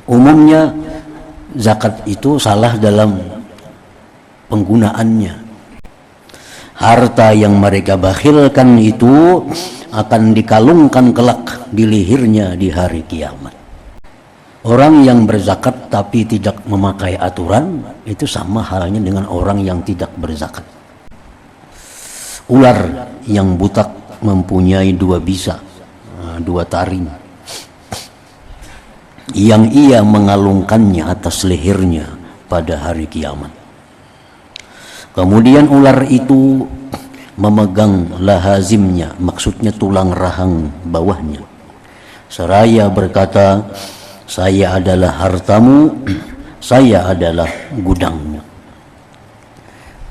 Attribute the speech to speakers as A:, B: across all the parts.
A: Umumnya zakat itu salah dalam penggunaannya. Harta yang mereka bakhilkan itu akan dikalungkan kelak di lehernya di hari kiamat. Orang yang berzakat tapi tidak memakai aturan itu sama halnya dengan orang yang tidak berzakat. Ular yang butak mempunyai dua bisa, dua taring, yang ia mengalungkannya atas lehernya pada hari kiamat. Kemudian ular itu memegang lahazimnya, maksudnya tulang rahang bawahnya, seraya berkata, saya adalah hartamu, saya adalah gudangmu.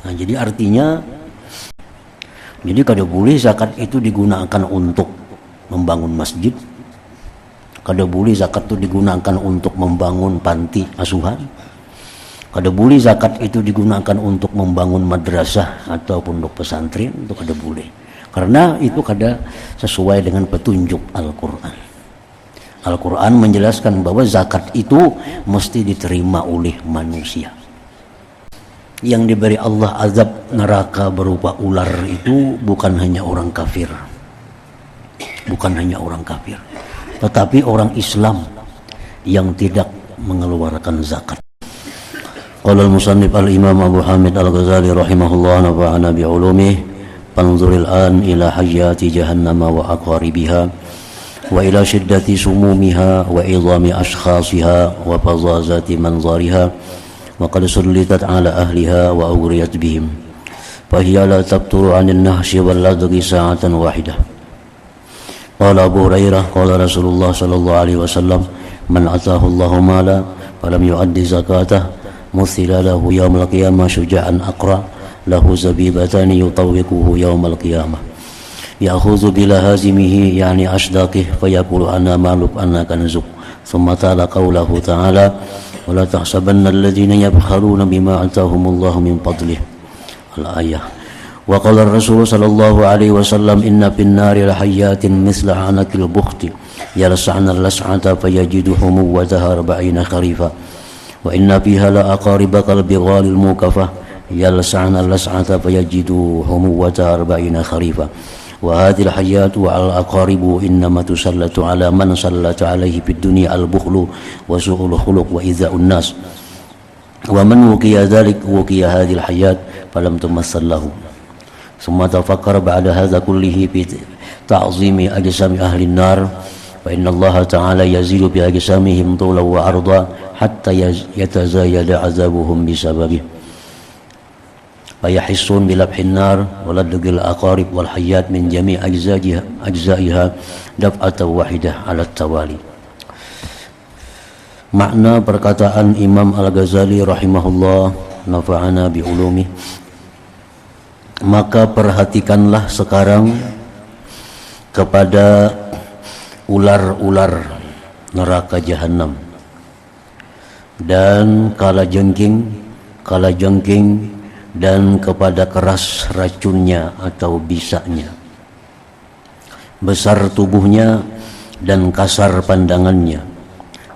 A: Nah, jadi artinya, jadi kada boleh zakat itu digunakan untuk membangun masjid, kada boleh zakat itu digunakan untuk membangun panti asuhan, kada boleh zakat itu digunakan untuk membangun madrasah atau pondok pesantren, itu kada boleh, karena itu kada sesuai dengan petunjuk Al-Quran. Al-Quran menjelaskan bahwa zakat itu mesti diterima oleh manusia. Yang diberi Allah azab neraka berupa ular itu bukan hanya orang kafir, tetapi orang Islam yang tidak mengeluarkan zakat. Qala al-musannif al-imam Abu Hamid al-Ghazali rahimahullah nafa'ana bi'ulumih, fanzuril an ila hayyati jahannama wa aqaribiha wa ila shiddati sumumiha wa idhami ashkhasiha wa fazazati manzariha wa qad sullitat ala ahliha wa ugriyat bihim fahiya la tabturu 'anil nahshi wal ladghi sa'atan wahidah. Qala Abu Hurairah qala Rasulullah sallallahu alaihi wasallam man atahu Allahu mala falam yu'addi zakatah مثل له يوم القيامة شجاعا أقرأ له زبيبتان يطوقه يوم القيامة يأخذ بلهازمه يعني أشداقه فيقول أنا مالك أنا كنزك ثم تلا قوله تعالى ولا تحسبن الذين يبخلون بما آتاهم الله من فضله الآية. وقال الرسول صلى الله عليه وسلم إن في النار لحيات مثل عنق البخت يلسعن اللسعة فيجد حموتها 40 خريفا وإن فيها لأقارب كالبغال الموكفة يلسعن اللسعة فيجد حموتها 40 خريفا وهذه الحيات وعلى الأقارب إنما تسلط على من سلط عليه في الدنيا البخل وسوء الخلق وإيذاء الناس ومن وقي ذلك وقي هذه الحيات فلم تمثل له. ثم تفكر بعد هذا كله في تعظيم أجسام أهل النار فإن الله تعالى يزيد بأجسامهم طولا وعرضا حتى يتزايد عذابهم بسببه فيحسون بلبح النار ولدغ الأقارب والحيات من جميع أجزائها دفعة واحدة على التوالي. Makna perkataan Imam Al-Ghazali rahimahullah nafa'ana bi'ulumi, maka perhatikanlah sekarang kepada ular-ular neraka jahanam dan kalajengking dan kepada keras racunnya atau bisanya, besar tubuhnya dan kasar pandangannya,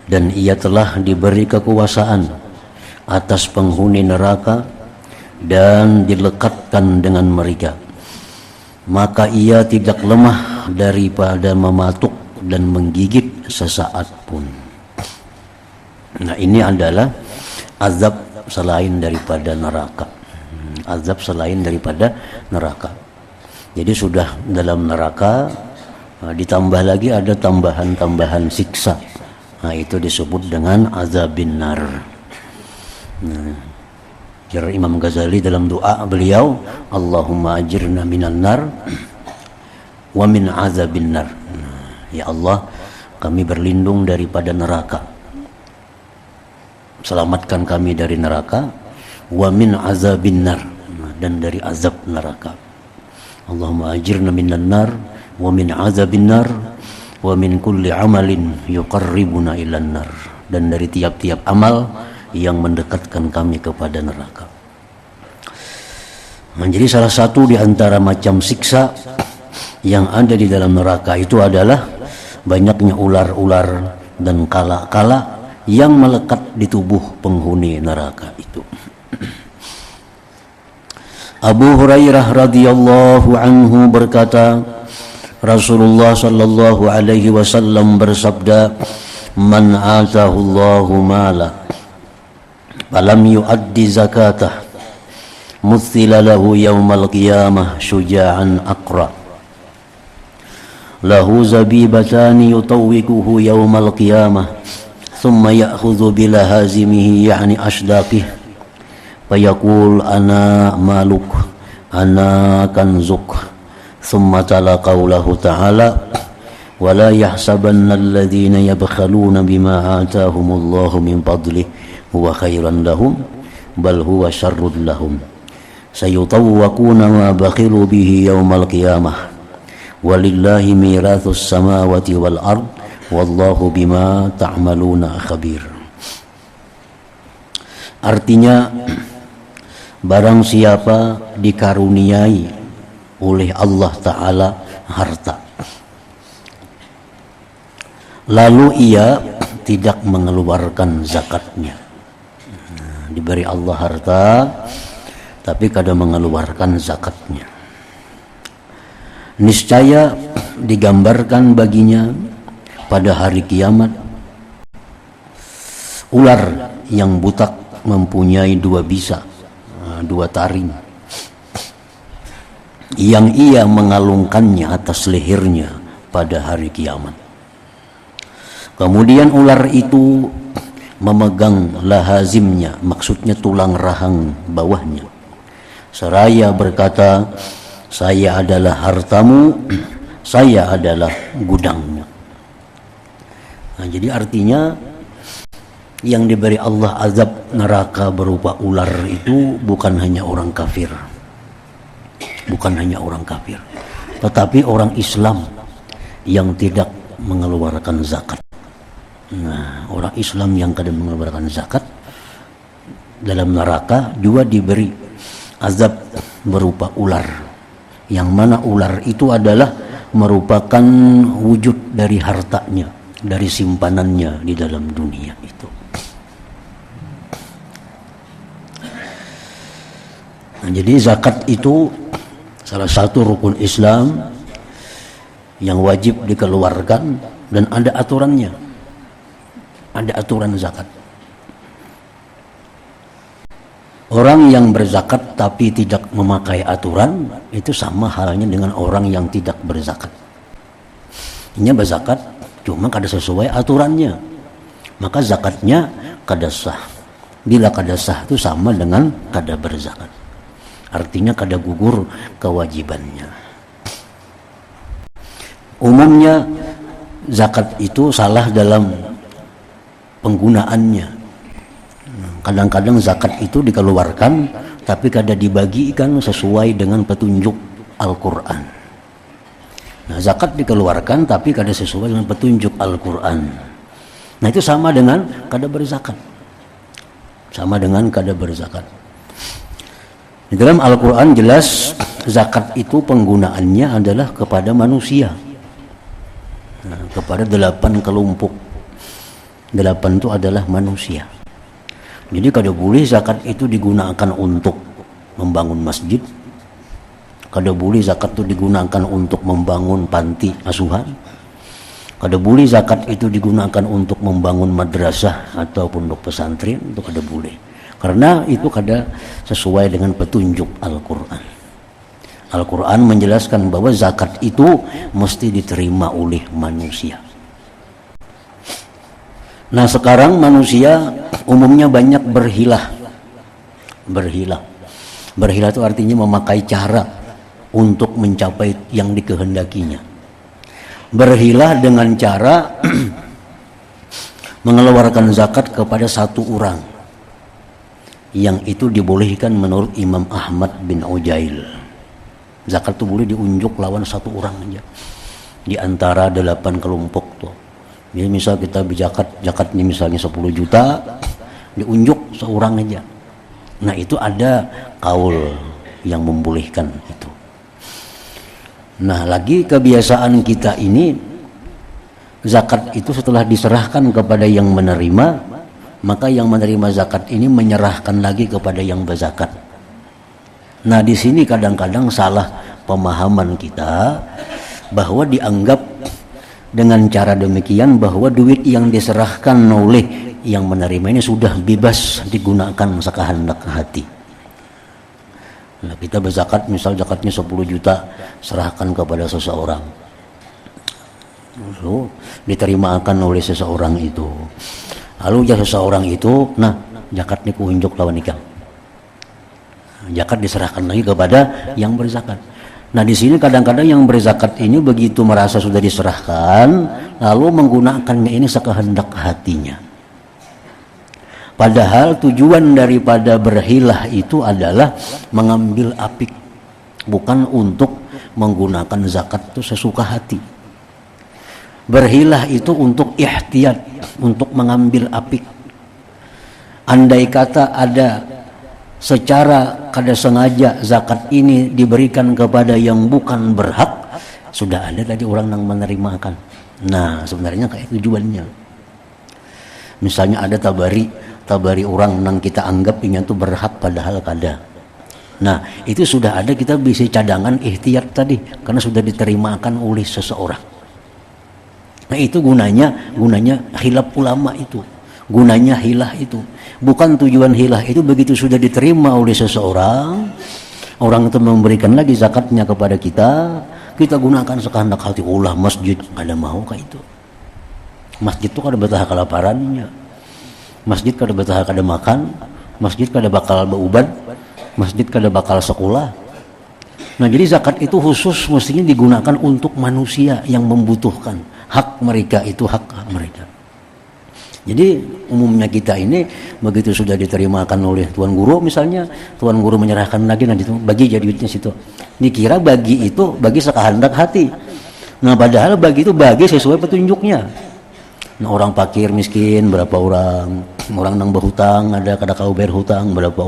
A: dan ia telah diberi kekuasaan atas penghuni neraka dan dilekatkan dengan mereka, maka ia tidak lemah daripada mematuk dan menggigit sesaat pun. Nah, ini adalah azab selain daripada neraka. Azab selain daripada neraka. Jadi sudah dalam neraka, ditambah lagi ada tambahan-tambahan siksa. Nah, itu disebut dengan azabin nar. Nah, Imam Ghazali dalam doa beliau, Allahumma ajirna minan nar wa min azabin nar. Ya Allah, kami berlindung daripada neraka, selamatkan kami dari neraka, wa min azabin nar, dan dari azab neraka. Allahumma ajirna minan nar wa min azabin nar wa min kulli amalin yuqarribuna ilan nar, dan dari tiap-tiap amal yang mendekatkan kami kepada neraka. Menjadi salah satu di antara macam siksa yang ada di dalam neraka itu adalah banyaknya ular-ular dan kala-kala yang melekat di tubuh penghuni neraka itu. Abu Hurairah radhiyallahu anhu berkata, Rasulullah sallallahu alaihi wasallam bersabda, "Man atahu Allahu mala falam yuaddi zakatah, muthila lahu yaumal qiyamah syuja'an aqra, lahu zabibatani yutawwikuhu yaumal qiyamah, thumma ya'khudhu bilahazimihi yani ashdaqih, fayaqul ana maluk, ana kanzuk." ثم تلا قوله تعالى ولا يحسبن الذين يبخلون بما آتاهم الله من فضله هو خيرا لهم بل هو شر لهم سيطوقون ما بخلوا به يوم القيامة ولله ميراث السماوات والأرض والله بما تعملون خبير. Artinya, barang siapa dikaruniai oleh Allah Ta'ala harta, lalu ia tidak mengeluarkan zakatnya. Diberi Allah harta tapi kadang mengeluarkan zakatnya, niscaya digambarkan baginya pada hari kiamat ular yang butak mempunyai dua bisa, dua taring, yang ia mengalungkannya atas lehernya pada hari kiamat. Kemudian ular itu memegang lahazimnya, maksudnya tulang rahang bawahnya, seraya berkata, "Saya adalah hartamu, saya adalah gudangmu." Nah, jadi artinya yang diberi Allah azab neraka berupa ular itu bukan hanya orang kafir, bukan hanya orang kafir, tetapi orang Islam yang tidak mengeluarkan zakat. Nah, orang Islam yang tidak mengeluarkan zakat dalam neraka juga diberi azab berupa ular, yang mana ular itu adalah merupakan wujud dari hartanya, dari simpanannya di dalam dunia itu. Nah, jadi zakat itu salah satu rukun Islam yang wajib dikeluarkan dan ada aturannya, ada aturan zakat. Orang yang berzakat tapi tidak memakai aturan itu sama halnya dengan orang yang tidak berzakat. Ini berzakat cuma kada sesuai aturannya, maka zakatnya kada sah. Bila kada sah itu sama dengan kada berzakat, artinya kada gugur kewajibannya. Umumnya zakat itu salah dalam penggunaannya. Kadang-kadang zakat itu dikeluarkan tapi kada dibagikan sesuai dengan petunjuk Al-Quran. Nah, zakat dikeluarkan tapi kada sesuai dengan petunjuk Al-Quran. Nah, itu sama dengan kada berzakat. Sama dengan kada berzakat. Di dalam Al-Quran jelas zakat itu penggunaannya adalah kepada manusia. Nah, kepada 8 kelompok. 8 itu adalah manusia. Jadi kada boleh zakat itu digunakan untuk membangun masjid, kada boleh zakat itu digunakan untuk membangun panti asuhan, kada boleh zakat itu digunakan untuk membangun madrasah atau pondok pesantren, itu kada boleh. Karena itu kada sesuai dengan petunjuk Al-Quran. Al-Quran menjelaskan bahwa zakat itu mesti diterima oleh manusia. Nah, sekarang manusia umumnya banyak berhilah. Berhilah itu artinya memakai cara untuk mencapai yang dikehendakinya. Berhilah dengan cara mengeluarkan zakat kepada satu orang, yang itu dibolehkan menurut Imam Ahmad bin Ujail. Zakat itu boleh diunjuk lawan satu orang aja di antara 8 kelompok tuh. Jadi misal kita zakatnya misalnya 10 juta, diunjuk seorang aja. Nah, itu ada kaul yang membolehkan itu. Nah, lagi kebiasaan kita ini, zakat itu setelah diserahkan kepada yang menerima, maka yang menerima zakat ini menyerahkan lagi kepada yang berzakat. Nah, di sini kadang-kadang salah pemahaman kita bahwa dianggap dengan cara demikian bahwa duit yang diserahkan oleh yang menerima ini sudah bebas digunakan sekehendak hati. Nah, kita berzakat, misal zakatnya 10 juta, serahkan kepada seseorang. Lalu diterimakan oleh seseorang itu. Lalu ya seseorang itu, nah zakat niku unjuk lawan nikah. Zakat diserahkan lagi kepada yang berzakat. Nah, di sini kadang-kadang yang berzakat ini begitu merasa sudah diserahkan, lalu menggunakannya ini sekehendak hatinya. Padahal tujuan daripada berhilah itu adalah mengambil apik, bukan untuk menggunakan zakat itu sesuka hati. Berhilah itu untuk ihtiyat, untuk mengambil apik. Andai kata ada secara kada sengaja zakat ini diberikan kepada yang bukan berhak, sudah ada tadi orang yang menerimakan. Nah, sebenarnya kayak tujuannya. Misalnya ada tabari orang yang kita anggap ini tuh berhak padahal kada. Nah, itu sudah ada, kita bisa cadangan ihtiyat tadi karena sudah diterimakan oleh seseorang. Nah, itu gunanya khilaf ulama itu. Gunanya hilah itu. Bukan tujuan hilah itu begitu sudah diterima oleh seseorang, orang itu memberikan lagi zakatnya kepada kita, kita gunakan sekehendak hati. Ulah masjid ada mau kayak itu. Masjid itu kada betah kelaparannya. Masjid kada betah kada makan, masjid kada bakal berubat, masjid kada bakal sekolah. Nah, jadi zakat itu khusus mestinya digunakan untuk manusia yang membutuhkan. Hak mereka itu hak mereka. Jadi umumnya kita ini begitu sudah diterimakan oleh tuan guru, misalnya tuan guru menyerahkan lagi, nanti bagi jadi duitnya situ. Dikira bagi itu bagi sekehendak hati. Nah, padahal bagi itu bagi sesuai petunjuknya. Nah, orang fakir miskin berapa orang yang berhutang ada kada kau bayar hutang berapa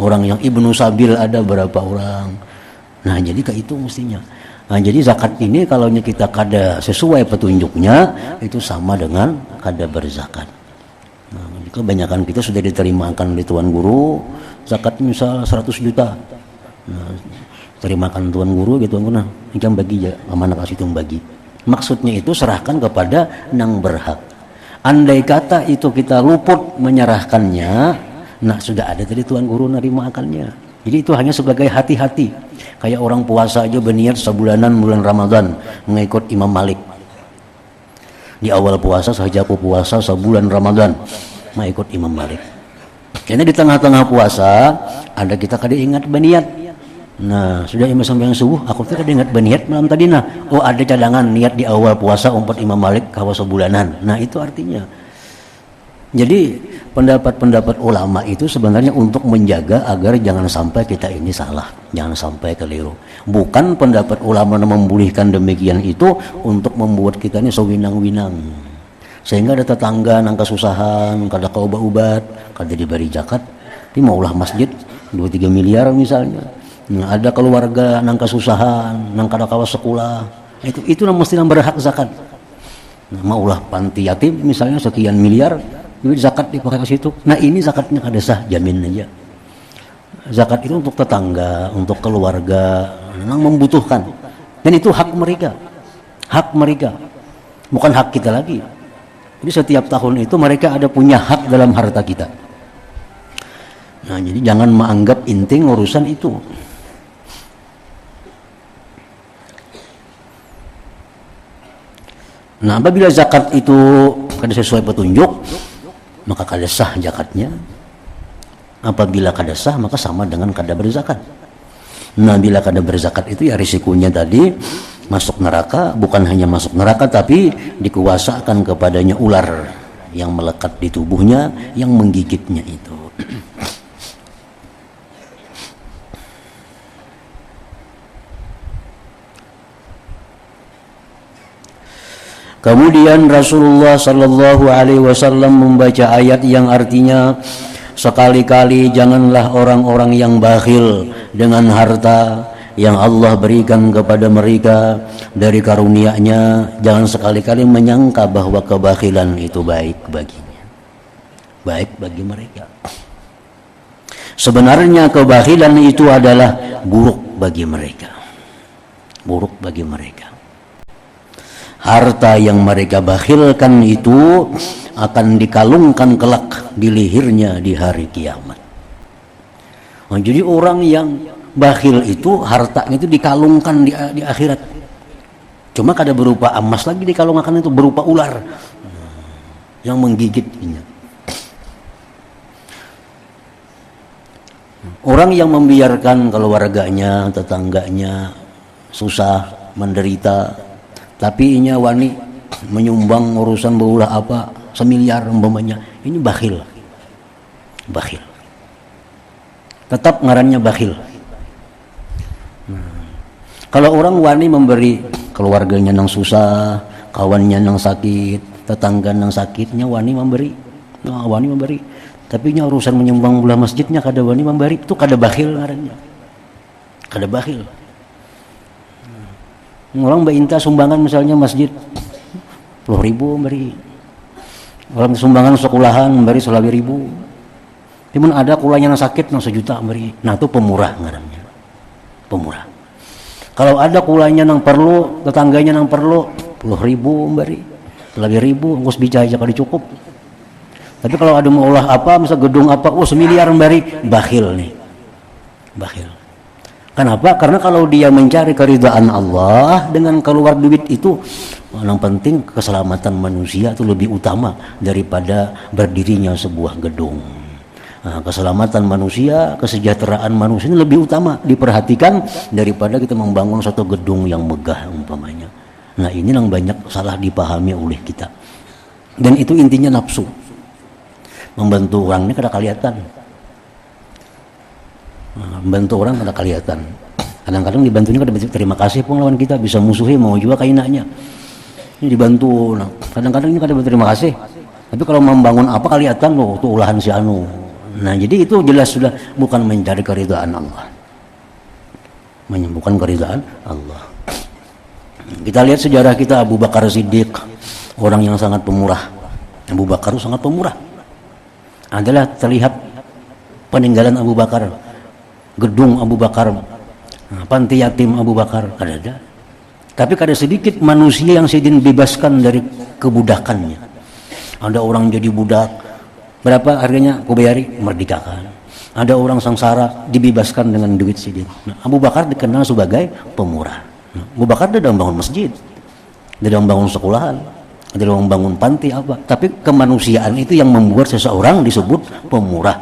A: orang yang ibnu sabil ada berapa orang. Nah, jadi kayak itu mestinya. Nah, jadi zakat ini kalau kita kada sesuai petunjuknya itu sama dengan kada berzakat. Nah, kebanyakan kita sudah diterimakan oleh tuan guru zakat misal 100 juta. Nah, terimakan tuan guru gitu, nah yang bagi ya mana kasih itu bagi. Maksudnya itu serahkan kepada yang berhak. Andai kata itu kita luput menyerahkannya, nah sudah ada tadi tuan guru nerimakannya. Jadi itu hanya sebagai hati-hati. Kayak orang puasa aja berniat sebulanan bulan Ramadan mengikut Imam Malik. Di awal puasa saja aku puasa sebulan Ramadan mengikut Imam Malik. Karena di tengah-tengah puasa ada kita kada ingat berniat. Nah, sudah imam sampai yang subuh aku tidak ingat berniat malam tadi nah. Oh, ada cadangan niat di awal puasa umpat Imam Malik kawa sebulanan. Nah, itu artinya. Jadi pendapat-pendapat ulama itu sebenarnya untuk menjaga agar jangan sampai kita ini salah, jangan sampai keliru. Bukan pendapat ulama yang membolehkan demikian itu untuk membuat kita ini sewinang-winang. Sehingga ada tetangga nang kesusahan, kada kau obat, kada diberi zakat, di maulah masjid 2-3 miliar misalnya. Nah, ada keluarga nang kesusahan, nang kada kawa sekolah. Itu yang mesti yang berhak zakat. Nah, maulah panti yatim misalnya sekian miliar, duit zakat dipakai ke situ. Nah, ini zakatnya kada sah, jamin aja. Zakat itu untuk tetangga, untuk keluarga yang membutuhkan. Dan itu hak mereka. Hak mereka. Bukan hak kita lagi. Jadi setiap tahun itu mereka ada punya hak dalam harta kita. Nah, jadi jangan menganggap inting urusan itu. Nah, apabila zakat itu kada sesuai petunjuk, maka kada sah zakatnya. Apabila kada sah, maka sama dengan kada berzakat. Nah, bila kada berzakat itu ya risikonya tadi masuk neraka, bukan hanya masuk neraka tapi dikuasakan kepadanya ular yang melekat di tubuhnya, yang menggigitnya itu. Kemudian Rasulullah sallallahu alaihi wasallam membaca ayat yang artinya sekali-kali janganlah orang-orang yang bakhil dengan harta yang Allah berikan kepada mereka dari karunia-Nya, jangan sekali-kali menyangka bahwa kebakhilan itu baik baginya. baik bagi mereka. Sebenarnya kebakhilan itu adalah buruk bagi mereka. Buruk bagi mereka. Harta yang mereka bakhilkan itu akan dikalungkan kelak di lehernya di hari kiamat. Nah, jadi orang yang bakhil itu hartanya itu dikalungkan di akhirat. Cuma kada berupa emas lagi dikalungkan, itu berupa ular yang menggigitnya. Orang yang membiarkan keluarganya, tetangganya susah, menderita, tapi inya wani menyumbang urusan beulah apa, 1 miliar umpamanya, ini bakhil. Bakhil. Tetap ngarannya bakhil. Kalau orang wani memberi keluarganya yang susah, kawannya yang sakit, tetangga yang sakitnya wani memberi. Nah, wani memberi. Tapi nya urusan menyumbang belah masjidnya kada wani memberi, itu kada bakhil ngarannya. Kada bakhil. Orang minta sumbangan misalnya masjid 10.000 memberi. Orang sumbangan sekolahan memberi 100.000. Timun ada kulanya yang sakit yang 1 juta memberi. Nah, itu pemurah ngarannya. Pemurah. Kalau ada kulanya yang perlu, tetangganya yang perlu 10.000 memberi. 100.000 ngos bicara aja kada cukup. Tapi kalau ada mau olah apa, misal gedung apa, 1 miliar memberi, bakhil nih. Bakhil. Kenapa? Karena kalau dia mencari keridhaan Allah dengan keluar duit itu, yang penting keselamatan manusia itu lebih utama daripada berdirinya sebuah gedung. Nah, keselamatan manusia, kesejahteraan manusia ini lebih utama diperhatikan daripada kita membangun satu gedung yang megah umpamanya. Nah, ini yang banyak salah dipahami oleh kita. Dan itu intinya nafsu. Membantu orang ini kada kelihatan. Membantu orang kada kelihatan. Kadang-kadang dibantunya kada terima kasih pun lawan kita, bisa musuhi mau juga kainanya. Ini dibantu. Nah, kadang-kadang ini kada berterima kasih. Tapi kalau membangun apa kelihatan loh, itu ulahan si anu. Nah, jadi itu jelas sudah bukan mencari keridhaan Allah. Menyembuhkan keridhaan Allah. Kita lihat sejarah kita Abu Bakar Siddiq, orang yang sangat pemurah. Abu Bakar itu sangat pemurah. Adalah terlihat peninggalan Abu Bakar, gedung Abu Bakar, panti yatim Abu Bakar, ada. Tapi kada sedikit manusia yang sedin bebaskan dari kebudakannya. Ada orang jadi budak, berapa harganya? Ku bayari, merdekakan. Ada orang sengsara, dibebaskan dengan duit sedin. Nah, Abu Bakar dikenal sebagai pemurah. Nah, Abu Bakar dia membangun masjid, dia membangun sekolahan, ada orang bangun panti apa, tapi kemanusiaan itu yang membuat seseorang disebut pemurah.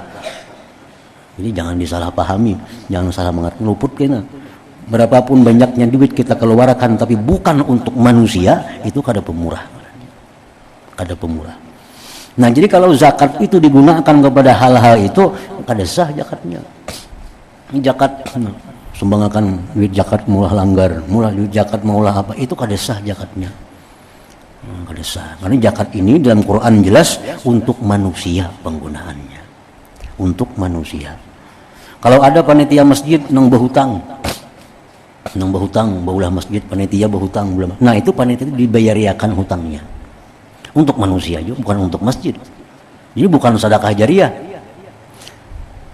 A: Jadi jangan disalahpahami, jangan salah mengerti, luput kena. Berapapun banyaknya duit kita keluarkan tapi bukan untuk manusia, itu kada pemurah. Kada pemurah. Nah, jadi kalau zakat itu digunakan kepada hal-hal itu, kada sah zakatnya. Zakat sumbangakan duit zakat mulah langgar, mulah duit zakat maulah apa, itu kada sah zakatnya. Kada sah. Karena zakat ini dalam Quran jelas untuk manusia penggunaannya. Untuk manusia. Kalau ada panitia masjid nang berhutang, baulah masjid panitia berhutang, nah itu panitia itu dibayariakan hutangnya. Untuk manusia juga, bukan untuk masjid. Jadi bukan sedekah jariah.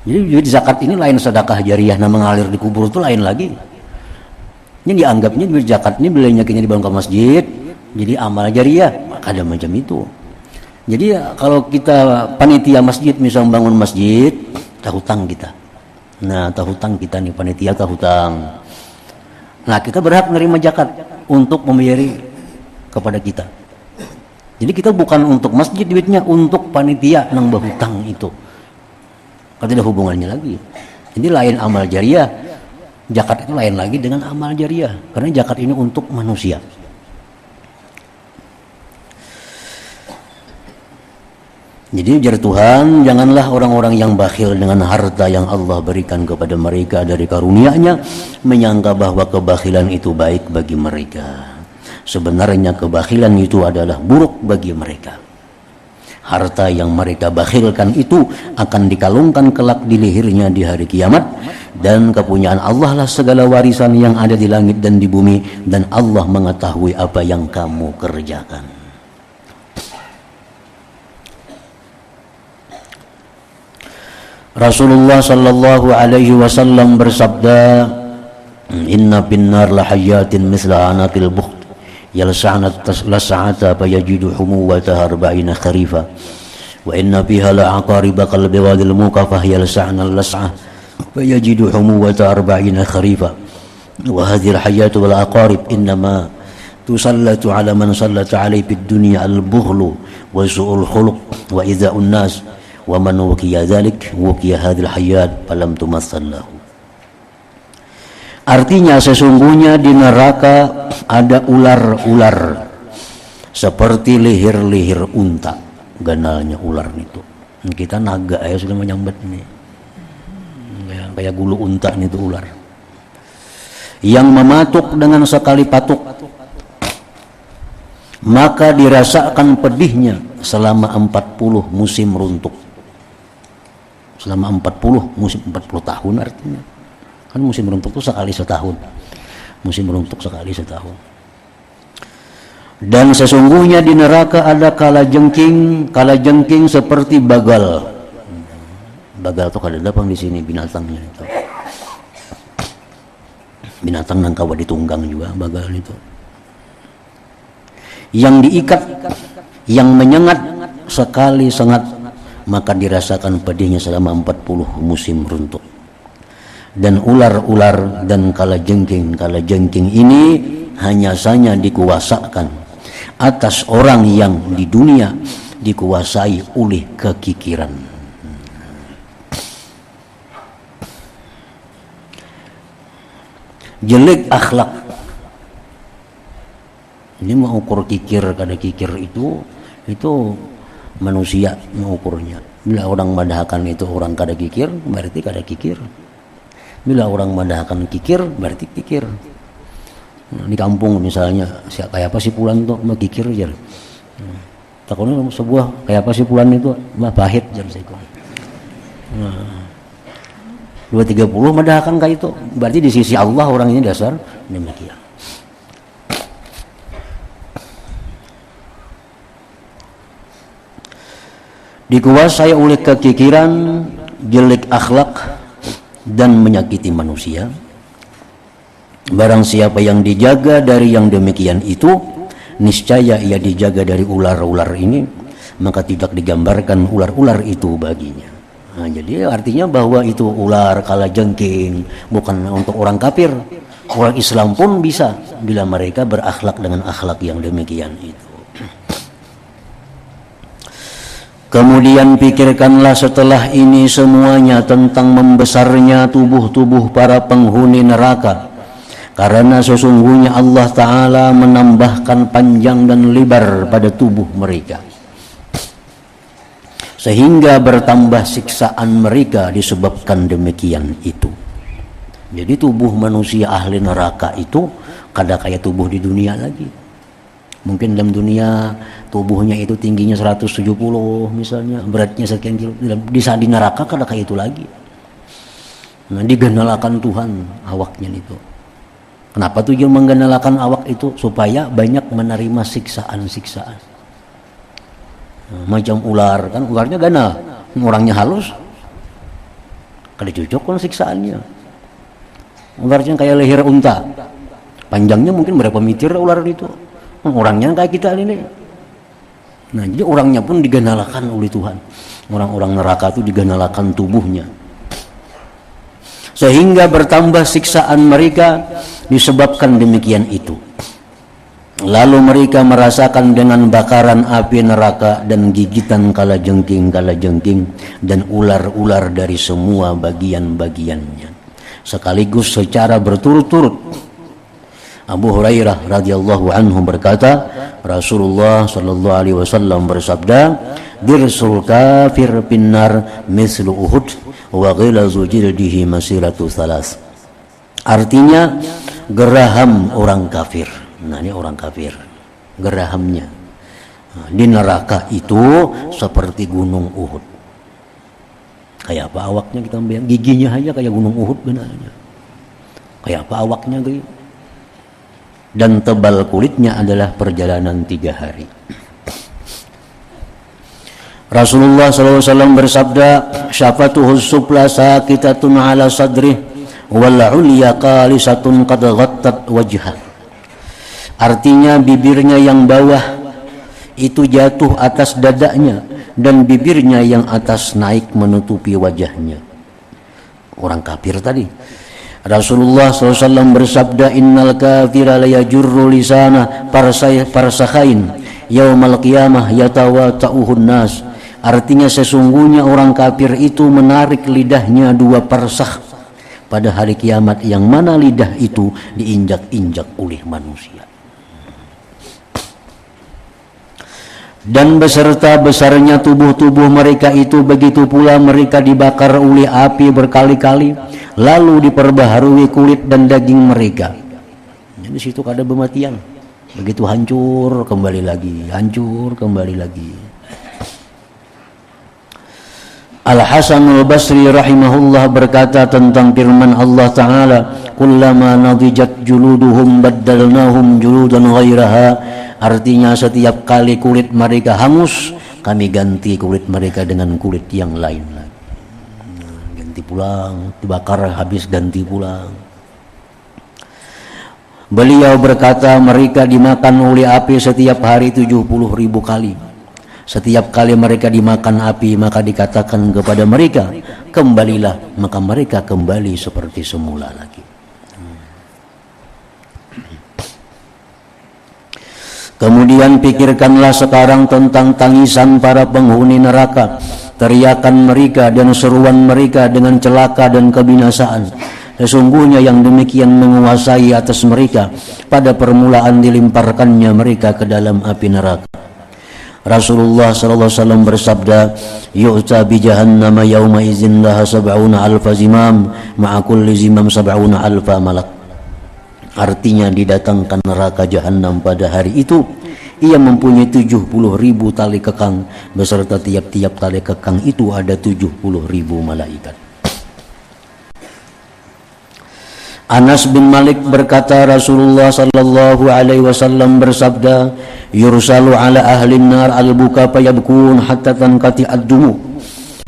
A: Jadi zakat ini lain sedekah jariah yang mengalir di kubur, itu lain lagi. Ini dianggapnya duit zakat ini belinya kini dibangun ke masjid, jadi amal jariah, ada macam itu. Jadi kalau kita panitia masjid misal membangun masjid, hutang kita. Nah, hutang kita nih panitia hutang. Nah, kita berhak menerima zakat untuk membayari kepada kita. Jadi kita bukan untuk masjid duitnya, untuk panitia nang berhutang itu. Kalau tidak hubungannya lagi. Jadi lain amal jariah. Zakat itu lain lagi dengan amal jariah. Karena zakat ini untuk manusia. Jadi ujar Tuhan, janganlah orang-orang yang bakhil dengan harta yang Allah berikan kepada mereka dari karunia-Nya menyangka bahwa kebakhilan itu baik bagi mereka. Sebenarnya kebakhilan itu adalah buruk bagi mereka. Harta yang mereka bakhilkan itu akan dikalungkan kelak di lehernya di hari kiamat, dan kepunyaan Allah lah segala warisan yang ada di langit dan di bumi, dan Allah mengetahui apa yang kamu kerjakan. Rasulullah sallallahu alaihi wasallam bersabda, inna binnar lahayatin misla anaqil bukht yalsa'na las'ata fayajidu humuwataha arba'ina kharifa wa inna fiha la'aqariba qalbi wadil mukafah yalsa'na las'ah fayajidu humuwataha arba'ina kharifa wa hadhihi alhayatu wal aqarib innama tusallatu ala man sallata alaihi fid dunya al-bukhlu wa su'ul khuluq wa idza'un nas wa man wuqiya dzalik wuqiya hadhil hayat falam tumassallahu. Artinya sesungguhnya di neraka ada ular-ular seperti leher-leher unta, ganalnya ular itu. Kita naga ya sudah menyambat ini, kayak bulu unta itu ular yang mematuk dengan sekali patuk, maka dirasakan pedihnya selama 40 musim runtuk. Selama 40 musim, 40 tahun artinya. Kan musim runtuk itu sekali setahun. Musim runtuk sekali setahun. Dan sesungguhnya di neraka ada kalajengking seperti bagal. Bagal itu kada datang di sini binatangnya itu. Binatang nang kawa ditunggang juga bagal itu. Yang diikat, yang menyengat sekali sengat, maka dirasakan pedihnya selama 40 musim runtuk. Dan ular-ular dan kalajengking ini hanya saja dikuasakan atas orang yang di dunia dikuasai oleh kekikiran. Jelek akhlak. Ini mengukur kikir kada kikir itu manusia mengukurnya. Bila orang madahkan itu orang kada kikir, berarti kada kikir. Bila orang madahkan kikir, berarti kikir. Nah, di kampung misalnya, kayak apa sih pulan itu, mau kikir aja. Takutnya sebuah kayak apa sih pulan itu, mah pahit jam seiko. Nah, 230 madahkan kayak itu, berarti di sisi Allah orang ini dasar demikian. Dikuasai oleh kekikiran, jelek akhlak, dan menyakiti manusia. Barang siapa yang dijaga dari yang demikian itu, niscaya ia dijaga dari ular-ular ini, maka tidak digambarkan ular-ular itu baginya. Nah, jadi artinya bahwa itu ular kalajengking bukan untuk orang kafir. Orang Islam pun bisa bila mereka berakhlak dengan akhlak yang demikian itu. Kemudian pikirkanlah setelah ini semuanya tentang membesarnya tubuh-tubuh para penghuni neraka. Karena sesungguhnya Allah Ta'ala menambahkan panjang dan lebar pada tubuh mereka, sehingga bertambah siksaan mereka disebabkan demikian itu. Jadi tubuh manusia ahli neraka itu kada kayak tubuh di dunia lagi. Mungkin dalam dunia tubuhnya itu tingginya 170 misalnya, beratnya sekian kilo. Di neraka kada kayak itu lagi. Nah, digenalakan Tuhan awaknya itu. Kenapa tujuan menggenalakan awak itu? Supaya banyak menerima siksaan-siksaan. Nah, macam ular, kan ularnya ganal, orangnya halus, kada cocok kan siksaannya. Ularnya kayak leher unta, panjangnya mungkin berapa meter ular itu. Orangnya kayak kita ini. Nah, jadi orangnya pun digenalakan oleh Tuhan. Orang-orang neraka itu digenalakan tubuhnya, sehingga bertambah siksaan mereka disebabkan demikian itu. Lalu mereka merasakan dengan bakaran api neraka dan gigitan kalajengking dan ular-ular dari semua bagian-bagiannya sekaligus secara berturut-turut. Abu Hurairah radhiyallahu anhu berkata, Rasulullah sallallahu alaihi wasallam bersabda, dirsul kafir finnar mislu Uhud wa ghilazu jildihi masiratu thalas. Artinya geraham orang kafir. Nah, ini orang kafir, gerahamnya di neraka itu seperti gunung Uhud. Kayak apa awaknya kita bayang, giginya aja kayak gunung Uhud benarnya. Kayak apa awaknya gitu. Dan tebal kulitnya adalah perjalanan 3 hari. Rasulullah SAW bersabda, syafatuhu sufla sakitatun ala sadrih wal ulya qalisatun qad ghattat wajhah. Artinya bibirnya yang bawah itu jatuh atas dadanya dan bibirnya yang atas naik menutupi wajahnya. Orang kafir tadi. Rasulullah SAW bersabda, innal kafira la yajurru lisana parsakhain yaumal qiyamah yatawata'uhun nas. Artinya sesungguhnya orang kafir itu menarik lidahnya 2 parsakh pada hari kiamat, yang mana lidah itu diinjak-injak oleh manusia. Dan beserta besarnya tubuh-tubuh mereka itu, begitu pula mereka dibakar oleh api berkali-kali, lalu diperbaharui kulit dan daging mereka. Jadi situ ada kematian, begitu hancur kembali lagi, hancur kembali lagi. Al-Hasan al-Basri rahimahullah berkata tentang firman Allah Ta'ala, kullama nadijat juluduhum baddalnahum juludan ghairaha. Artinya setiap kali kulit mereka hangus, kami ganti kulit mereka dengan kulit yang lain lagi. Ganti pulang, dibakar habis ganti pulang. Beliau berkata, mereka dimakan oleh api setiap hari 70.000 kali. Setiap kali mereka dimakan api, maka dikatakan kepada mereka, kembalilah, maka mereka kembali seperti semula lagi. Kemudian pikirkanlah sekarang tentang tangisan para penghuni neraka, teriakan mereka dan seruan mereka dengan celaka dan kebinasaan. Sesungguhnya yang demikian menguasai atas mereka pada permulaan dilemparkannya mereka ke dalam api neraka. Rasulullah SAW bersabda, yu'ta bi jahannama yawma izin laha 70.000 zimam ma'a kulli zimam 70.000 malak. Artinya didatangkan neraka Jahannam pada hari itu, ia mempunyai 70.000 tali kekang, beserta tiap-tiap tali kekang itu ada 70.000 malaikat. Anas bin Malik berkata, Rasulullah sallallahu alaihi wasallam bersabda, yursalu ala ahli nar al-buka fayabkun hatta tanqati ad-dumu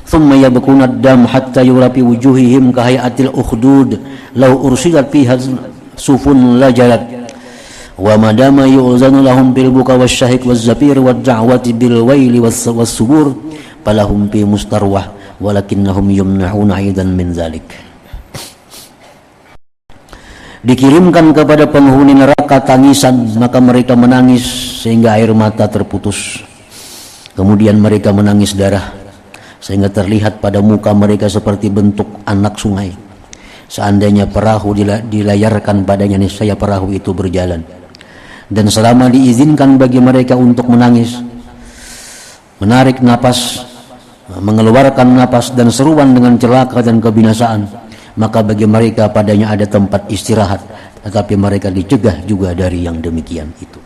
A: thumma yabkun ad-dam hatta yurafi wujuhihim kahayatil ukhdud law ursilat fiha sufun lajalat wa madama yu'zanu lahum bil buka wasyahik wazzafir wad-da'wati bil waili was-subur falahum fi mustarwah walakinnahum yumna'una aidan min zalik. Dikirimkan kepada penghuni neraka tangisan, maka mereka menangis sehingga air mata terputus. Kemudian mereka menangis darah sehingga terlihat pada muka mereka seperti bentuk anak sungai. Seandainya perahu dilayarkan padanya, niscaya perahu itu berjalan. Dan selama diizinkan bagi mereka untuk menangis, menarik napas, mengeluarkan napas dan seruan dengan celaka dan kebinasaan, maka bagi mereka padanya ada tempat istirahat, tetapi mereka dicegah juga dari yang demikian itu.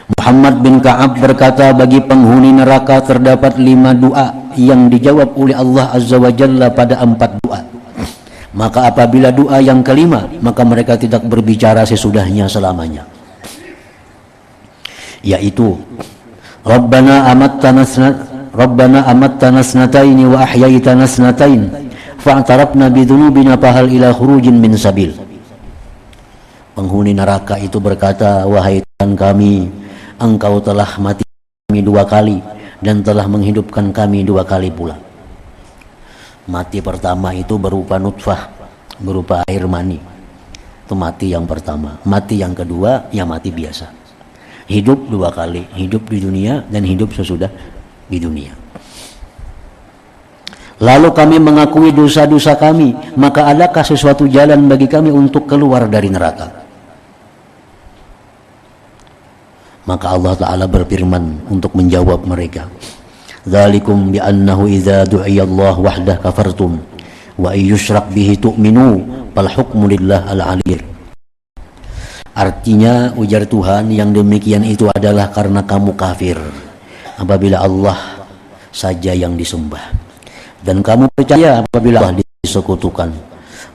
A: Muhammad bin Ka'ab berkata, bagi penghuni neraka terdapat 5 doa yang dijawab oleh Allah Azza wa Jalla pada 4 doa. Maka apabila doa yang kelima, maka mereka tidak berbicara sesudahnya selamanya, yaitu Rabbana amattana snataini wa ahyaitana snatain fa'tarafna bidhunubina fahal ila khurujin min sabil. Penghuni neraka itu berkata, wahai Tuhan kami, Engkau telah mati kami 2 kali dan telah menghidupkan kami 2 kali pula. Mati pertama itu berupa nutfah, berupa air mani. Itu mati yang pertama. Mati yang kedua ya mati biasa. Hidup 2 kali, hidup di dunia dan hidup sesudah di dunia. Lalu kami mengakui dosa-dosa kami, maka adakah sesuatu jalan bagi kami untuk keluar dari neraka? Maka Allah Ta'ala berfirman untuk menjawab mereka, dzalikum bi annahu idza du'iya Allah wahdah kafartum wa ayyushrak bihi tu'minu fal hukmu lillah al-'aliyy. Artinya, ujar Tuhan, yang demikian itu adalah karena kamu kafir apabila Allah saja yang disembah, dan kamu percaya apabila Allah disekutukan,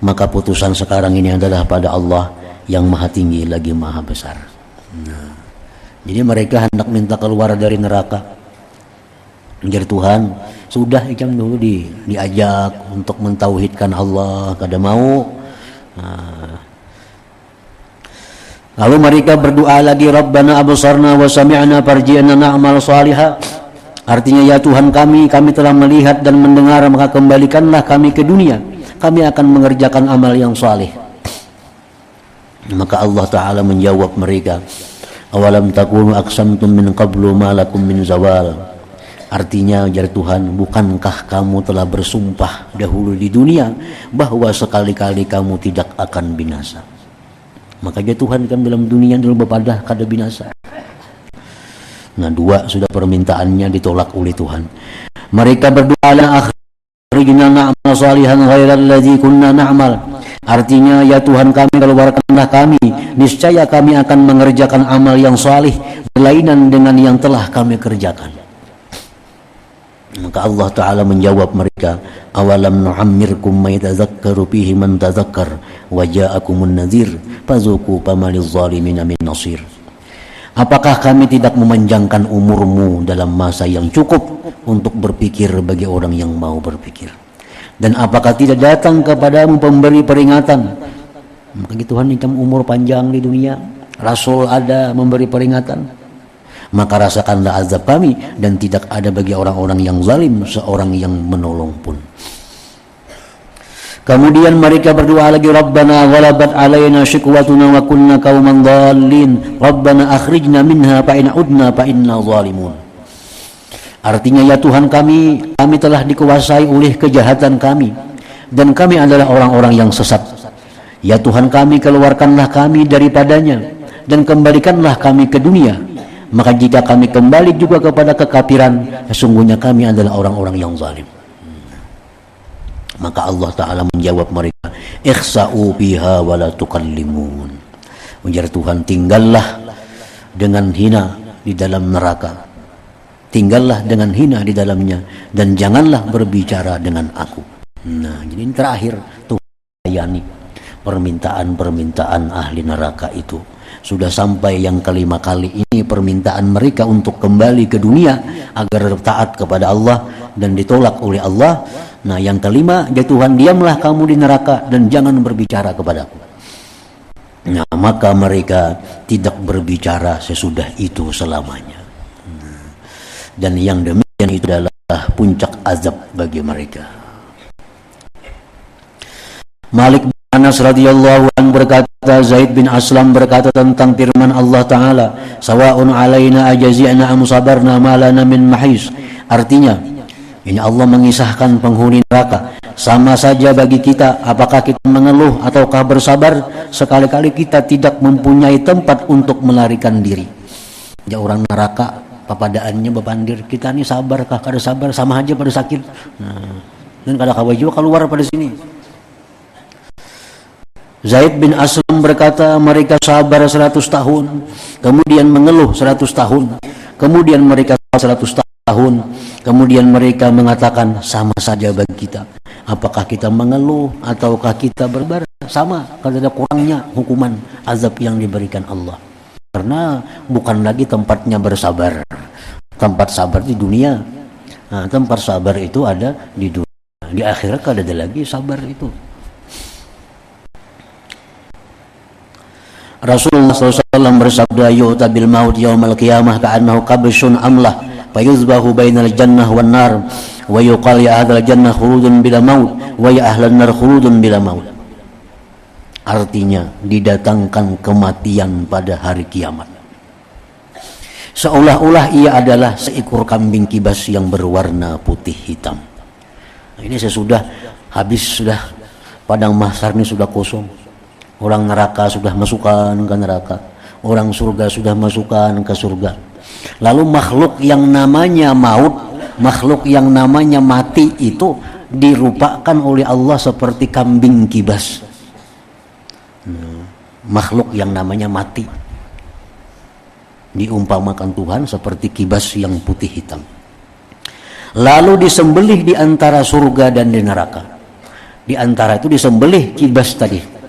A: maka putusan sekarang ini adalah pada Allah yang maha tinggi lagi maha besar. Jadi mereka hendak minta keluar dari neraka, Jar Tuhan, sudah ikam dulu diajak untuk mentauhidkan Allah, kada mau. Lalu mereka berdoa lagi, Rabbana absarna wa sami'na farji'na na'mal salihah. Artinya, ya Tuhan kami telah melihat dan mendengar, maka kembalikanlah kami ke dunia. Kami akan mengerjakan amal yang saleh. Maka Allah Ta'ala menjawab mereka, awalam takunu aqsamtum min qablu ma lakum min zawal. Artinya, jar Tuhan, bukankah kamu telah bersumpah dahulu di dunia bahwa sekali-kali kamu tidak akan binasa? Maka jar Tuhan kan dalam dunia dulu bepadah kada binasa. Nah, dua sudah permintaannya ditolak oleh Tuhan. Mereka berdoa, la akhrijna na'mal salihan ghairal ladzi kunna na'mal. Artinya, ya Tuhan kami, keluarkanlah kami, niscaya kami akan mengerjakan amal yang salih berlainan dengan yang telah kami kerjakan. Maka Allah Ta'ala menjawab mereka, awalam nu'ammirkum ma yatadzakkaru fihi man tadzakkar wa ja'akumun nadhir fazuqu famaliz zalimina min nasir. Apakah kami tidak memanjangkan umurmu dalam masa yang cukup untuk berpikir bagi orang yang mau berpikir? Dan apakah tidak datang kepadamu pemberi peringatan? Maka Tuhan ikam umur panjang di dunia, Rasul ada memberi peringatan. Maka rasakanlah azab kami, dan tidak ada bagi orang-orang yang zalim seorang yang menolong pun. Kemudian mereka berdoa lagi, Rabbana ghalabat alaina shiqwatuna wa kunna qauman dhalin Rabbana akhrijna minha fa in udna fa inna zalimun. Artinya, ya Tuhan kami telah dikuasai oleh kejahatan kami dan kami adalah orang-orang yang sesat. Ya Tuhan kami, keluarkanlah kami daripadanya dan kembalikanlah kami ke dunia. Maka jika kami kembali juga kepada kekafiran, sesungguhnya kami adalah orang-orang yang zalim. Maka Allah Ta'ala menjawab mereka, ikhsa'u biha wa la tukallimun. Ujar Tuhan, tinggallah dengan hina di dalam neraka, tinggallah dengan hina di dalamnya, dan janganlah berbicara dengan aku. Nah, jadi ini terakhir Tuhan layani permintaan-permintaan ahli neraka itu. Sudah sampai yang kelima kali ini permintaan mereka untuk kembali ke dunia agar taat kepada Allah, dan ditolak oleh Allah. Nah, yang kelima, ya Tuhan, diamlah kamu di neraka dan jangan berbicara kepadaku. Nah, maka mereka tidak berbicara sesudah itu selamanya. Dan yang demikian itu adalah puncak azab bagi mereka. Malik bin Anas radhiyallahu anhu berkata, Zaid bin Aslam berkata tentang firman Allah Ta'ala, sawa'un alaina ajazi'na am sabarna ma lana min mahis. Artinya, ini Allah mengisahkan penghuni neraka, sama saja bagi kita apakah kita mengeluh ataukah bersabar, sekali-kali kita tidak mempunyai tempat untuk melarikan diri. Ya, orang neraka papadaannya bepandir, kita ini sabarkah kada sabar, sama aja pada sakit. Nah, dan kada kawa juga keluar pada sini. Zaid bin Aslam berkata, mereka sabar 100 tahun, kemudian mengeluh 100 tahun, kemudian mereka 100 tahun, kemudian mereka mengatakan, sama saja bagi kita apakah kita mengeluh ataukah kita bersabar, sama, kalau ada kurangnya hukuman azab yang diberikan Allah. Karena bukan lagi tempatnya bersabar, tempat sabar di dunia. Nah, tempat sabar itu ada di dunia, di akhirat kada ada lagi sabar itu. Rasulullah SAW bersabda, yu'ta bil maut yaumal qiyamah ka'annahu qabshun amlah fayuzbahu bainal jannah wan nar wa yuqal ya ahlal jannah khuludun bila maut wa ya ahlan nar khuludun bila maut. Artinya, didatangkan kematian pada hari kiamat seolah-olah ia adalah seekor kambing kibas yang berwarna putih hitam. Nah, ini sesudah habis, sudah padang mahsyar ini sudah kosong. Orang neraka sudah masukkan ke neraka, orang surga sudah masukkan ke surga. Lalu makhluk yang namanya maut, makhluk yang namanya mati itu dirupakan oleh Allah seperti kambing kibas. Makhluk yang namanya mati diumpamakan Tuhan seperti kibas yang putih hitam. Lalu disembelih di antara surga dan di neraka. Di antara itu disembelih kibas tadi.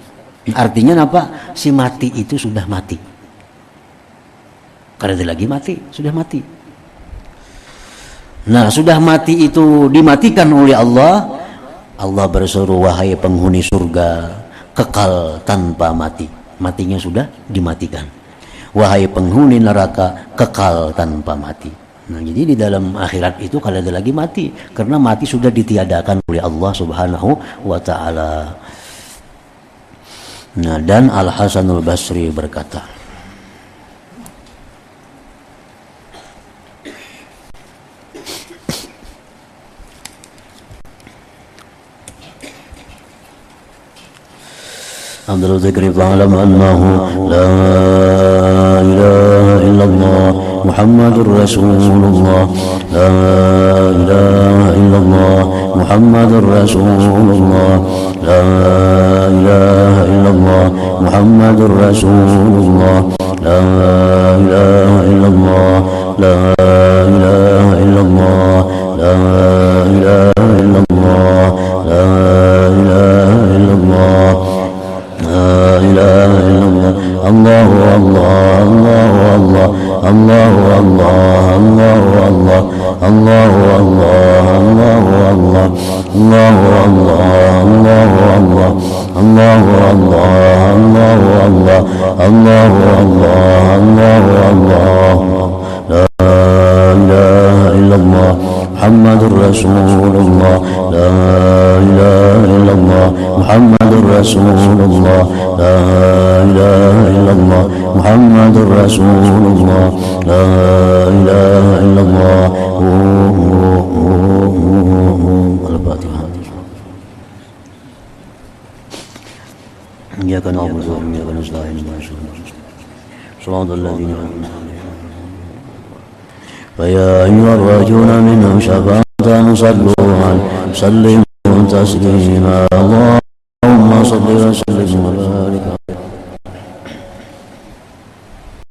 A: Artinya apa? Si mati itu sudah mati. Karena dia lagi mati, sudah mati. Nah, sudah mati itu dimatikan oleh Allah. Allah berseru, wahai penghuni surga, kekal tanpa mati. Matinya sudah dimatikan. Wahai penghuni neraka, kekal tanpa mati. Nah, jadi di dalam akhirat itu kalau ada lagi mati, karena mati sudah ditiadakan oleh Allah Subhanahu wa taala. Nah, dan Al Hasanul Basri berkata, Abdul Dzikri fa'lam annahu la ilaha illallah Muhammadur Rasulullah, la ilaha illallah Muhammadur Rasulullah, la ilaha illallah Muhammadur Rasulullah, la ilaha illallah, la ilaha illallah, la ilaha illallah, la ilaha illallah, la ilaha illallah, Allahu Allah, Allahu Allah, Allahu Allah, Allahu Allah, Allahu Allah, Allahu Allah, Allahu Allah, Allahu Allah, Allahu Allah, Allahu Allah, Allahu Allah, la ilaha illallah Muhammadur Rasulullah, la ilaha illallah Muhammadur Rasulullah, la ilaha illallah Muhammadur Rasulullah, la ilaha illallah. Al-Fatihah. Iyyaka na'budu wa iyyaka nasta'in. Shiratal ladzina an'amta 'alaihim. فيا أيها الراجون منهم شفاعة صلوا عليه وسلموا تسليما.